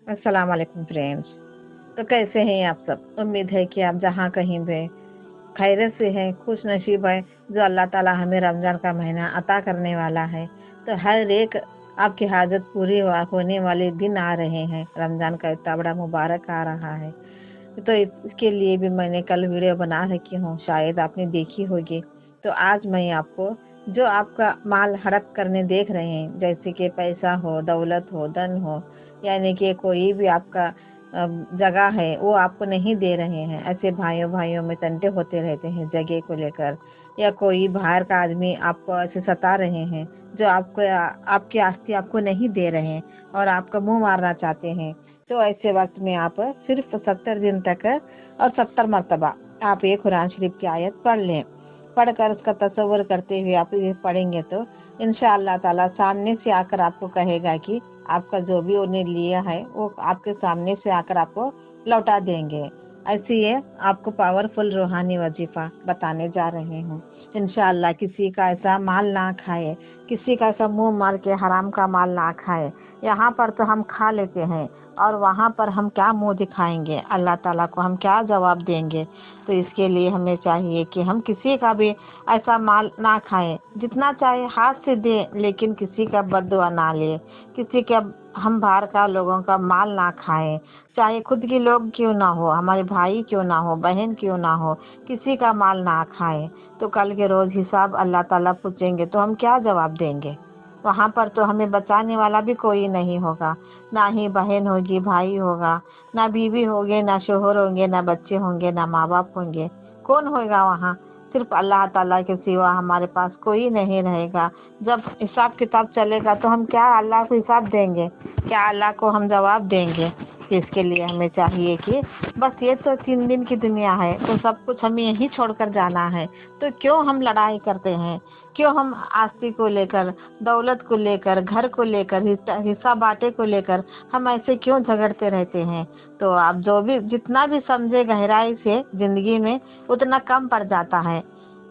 अस्सलाम वालेकुम फ्रेंड्स। तो कैसे हैं आप सब? उम्मीद है कि आप जहाँ कहीं भी खैरियत से हैं, खुश नसीब है जो अल्लाह ताला हमें रमज़ान का महीना अता करने वाला है। तो हर एक आपकी हाजत पूरी होने वाले दिन आ रहे हैं। रमज़ान का इतना बड़ा मुबारक आ रहा है। तो इसके लिए भी मैंने कल वीडियो बना रखी हूँ, शायद आपने देखी होगी। तो आज मैं आपको जो आपका माल हड़प करने देख रहे हैं, जैसे कि पैसा हो, दौलत हो, धन हो, यानी कि कोई भी आपका जगह है वो आपको नहीं दे रहे हैं। ऐसे भाइयों भाइयों में तंटे होते रहते हैं जगह को लेकर, या कोई बाहर का आदमी आपको ऐसे सता रहे हैं जो आपको आपकी आस्ती आपको नहीं दे रहे हैं और आपका मुंह मारना चाहते हैं। तो ऐसे वक्त में आप सिर्फ 70 दिन तक और 70 मरतबा आप ये कुरान शरीफ की आयत पढ़ लें। पढ़कर उसका तसव्वुर करते हुए आप ये पढ़ेंगे तो इंशाअल्लाह ताला सामने से आकर आपको कहेगा कि आपका जो भी उन्हें लिया है वो आपके सामने से आकर आपको लौटा देंगे। ऐसे ये आपको पावरफुल रूहानी वजीफा बताने जा रहे हूँ। इंशाअल्लाह किसी का ऐसा माल ना खाए, किसी का ऐसा मुंह मार के हराम का माल ना खाए। यहाँ पर तो हम खा लेते हैं और वहाँ पर हम क्या मुंह दिखाएंगे, अल्लाह ताला को हम क्या जवाब देंगे। तो इसके लिए हमें चाहिए कि हम किसी का भी ऐसा माल ना खाएं। जितना चाहे हाथ से दें, लेकिन किसी का बददुआ ना ले। किसी का हम बाहर का लोगों का माल ना खाएं, चाहे खुद के लोग क्यों ना हो, हमारे भाई क्यों ना हो, बहन क्यों ना हो, किसी का माल ना खाएं। तो कल के रोज हिसाब अल्लाह ताला पूछेंगे तो हम क्या जवाब देंगे। वहाँ पर तो हमें बचाने वाला भी कोई नहीं होगा, ना ही बहन होगी, भाई होगा, ना बीवी होंगे, ना शोहर होंगे, ना बच्चे होंगे, ना माँ बाप होंगे। कौन होगा वहाँ? सिर्फ अल्लाह ताला के सिवा हमारे पास कोई नहीं रहेगा। जब हिसाब किताब चलेगा तो हम क्या अल्लाह को हिसाब देंगे, क्या अल्लाह को हम जवाब देंगे। इसके लिए हमें चाहिए कि बस ये तो 3 दिन की दुनिया है, तो सब कुछ हमें यहीं छोड़कर जाना है। तो क्यों हम लड़ाई करते हैं, क्यों हम आस्ती को लेकर, दौलत को लेकर, घर को लेकर, हिस्सा बांटे को लेकर हम ऐसे क्यों झगड़ते रहते हैं। तो आप जो भी जितना भी समझे गहराई से जिंदगी में उतना कम पड़ जाता है।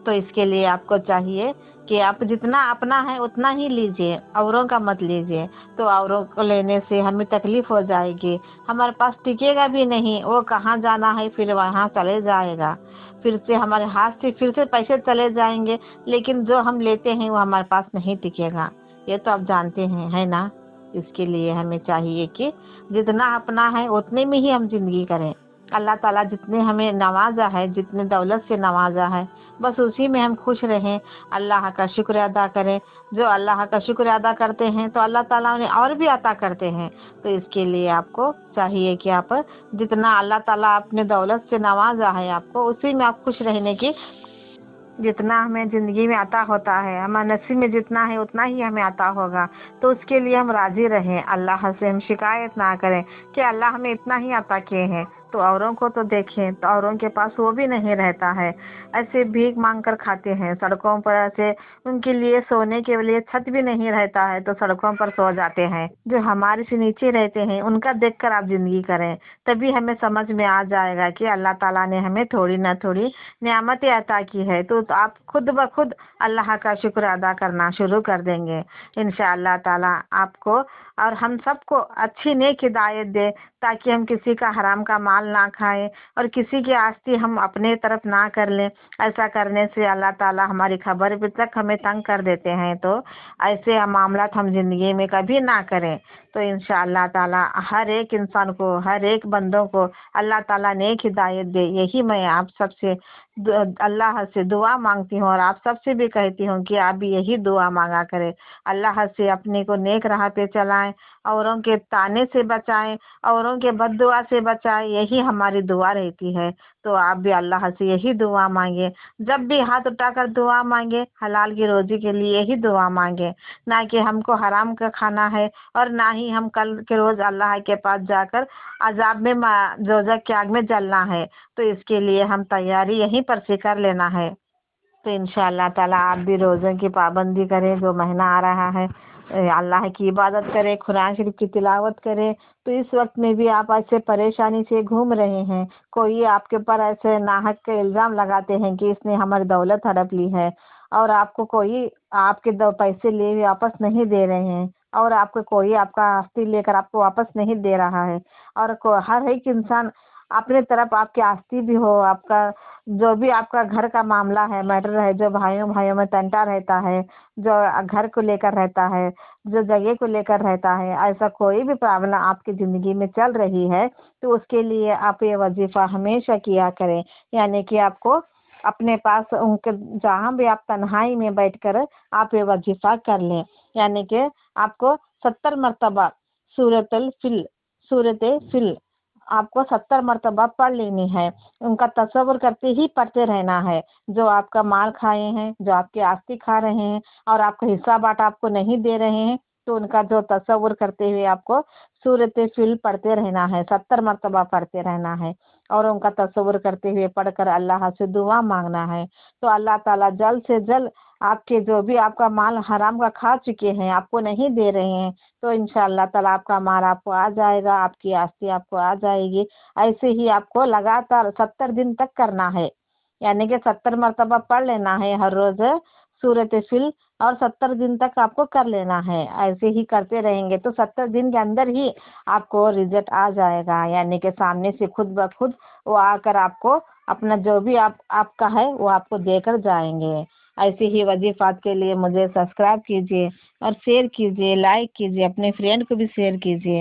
तो इसके लिए आपको चाहिए कि आप जितना अपना है उतना ही लीजिए, औरों का मत लीजिए। तो औरों को लेने से हमें तकलीफ हो जाएगी, हमारे पास टिकेगा भी नहीं। वो कहाँ जाना है फिर वहाँ चले जाएगा, फिर से हमारे हाथ से फिर से पैसे चले जाएंगे, लेकिन जो हम लेते हैं वो हमारे पास नहीं टिकेगा। ये तो आप जानते हैं, है ना। इसके लिए हमें चाहिए कि जितना अपना है उतने में ही हम जिंदगी करें। अल्लाह ताला जितने हमें नवाजा है, जितने दौलत से नवाजा है, बस उसी में हम खुश रहें, अल्लाह का शुक्र अदा करें। जो अल्लाह का शुक्र अदा करते हैं तो अल्लाह ताला उन्हें और भी अता करते हैं। तो इसके लिए आपको चाहिए कि आप जितना अल्लाह ताला अपने दौलत से नवाजा है आपको, उसी में आप खुश रहने की, जितना हमें जिंदगी में आता होता है, हमारे नसीब में जितना है उतना ही हमें आता होगा। तो उसके लिए हम राजी रहें, अल्लाह से हम शिकायत ना करें कि अल्लाह हमें इतना ही अता किए हैं। तो औरों को तो देखें, तो औरों के पास वो भी नहीं रहता है, ऐसे भीख मांग कर खाते हैं सड़कों पर। ऐसे उनके लिए सोने के लिए छत भी नहीं रहता है तो सड़कों पर सो जाते हैं। जो हमारे से नीचे रहते हैं उनका देखकर आप जिंदगी करें, तभी हमें समझ में आ जाएगा कि अल्लाह ताला ने हमें थोड़ी ना थोड़ी नियामतें अता की है। तो आप खुद ब खुद अल्लाह का शुक्र अदा करना शुरू कर देंगे। इंशाअल्लाह ताला आपको और हम सबको अच्छी नेक हिदायत दे, ताकि हम किसी का हराम का माल ना खाएं और किसी की आस्ती हम अपने तरफ ना कर लें। ऐसा करने से अल्लाह ताला हमारी खबर भी तक हमें तंग कर देते हैं। तो ऐसे मामला हम जिंदगी में कभी ना करें। तो इंशाअल्लाह ताला हर एक इंसान को, हर एक बंदों को अल्लाह ताला नेक हिदायत दे। यही मैं आप सबसे अल्लाह से दुआ मांगती हूँ और आप सबसे भी कहती हूँ कि आप भी यही दुआ मांगा करें। अल्लाह से अपने को नेक राह पे चलाएं, औरों के ताने से बचाएं, औरों के बद्दुआ से बचाएं, यही हमारी दुआ रहती है। तो आप भी अल्लाह से यही दुआ मांगे, जब भी हाथ उठाकर दुआ मांगे हलाल की रोजी के लिए यही दुआ मांगे, ना कि हमको हराम का खाना है और ना ही हम कल के रोज अल्लाह के पास जाकर अजाब में दोजख की आग में जलना है। तो इसके लिए हम तैयारी यहीं पर से कर लेना है। तो इंशाअल्लाह ताला आप भी रोज़ों की पाबंदी करें, जो महीना आ रहा है अल्लाह की इबादत करें, कुरान शरीफ की तिलावत करें। तो इस वक्त में भी आप ऐसे परेशानी से घूम रहे हैं, कोई आपके ऊपर ऐसे नाहक के इल्ज़ाम लगाते हैं कि इसने हमारी दौलत हड़प ली है, और आपको कोई आपके पैसे लिए हुए वापस नहीं दे रहे हैं। और आपको कोई आपका आस्ती लेकर आपको वापस नहीं दे रहा है। और हर एक इंसान अपने तरफ आपकी आस्ती भी हो, आपका जो भी आपका घर का मामला है, मैटर है, जो भाइयों भाइयों में तंटा रहता है, जो घर को लेकर रहता है, जो जगह को लेकर रहता है, ऐसा कोई भी प्रॉब्लम आपकी ज़िंदगी में चल रही है, तो उसके लिए आप ये वजीफ़ा हमेशा किया करें। यानी कि आपको अपने पास उनके जहाँ भी आप तन्हाई में बैठकर आप ये वजीफ़ा कर लें। यानी कि आपको 70 मरतबा सूरत फिल आपको 70 मरतबा पढ़ लेनी है। उनका तसव्वुर करते ही पढ़ते रहना है। जो आपका माल खाए हैं, जो आपकी आस्ती खा रहे हैं और आपका हिस्सा बाँटा आपको नहीं दे रहे हैं, तो उनका जो तसव्वुर करते हुए आपको सूरत फिल पढ़ते रहना है, 70 मरतबा पढ़ते रहना है और उनका तसव्वुर करते हुए पढ़कर अल्लाह से दुआ मांगना है। तो अल्लाह ताला जल्द से जल्द आपके जो भी आपका माल हराम का खा चुके हैं, आपको नहीं दे रहे हैं, तो इंशाअल्लाह ताला आपका माल आपको आ जाएगा, आपकी आस्ती आपको आ जाएगी। ऐसे ही आपको लगातार 70 दिन तक करना है। यानी कि 70 मरतबा पढ़ लेना है हर रोज सूरत फिल और 70 दिन तक आपको कर लेना है। ऐसे ही करते रहेंगे तो 70 दिन के अंदर ही आपको रिजल्ट आ जाएगा। यानी कि सामने से खुद ब खुद वो आकर आपको अपना जो भी आपका है वो आपको देकर जाएंगे। ऐसे ही वजीफात के लिए मुझे सब्सक्राइब कीजिए और शेयर कीजिए, लाइक कीजिए, अपने फ्रेंड को भी शेयर कीजिए।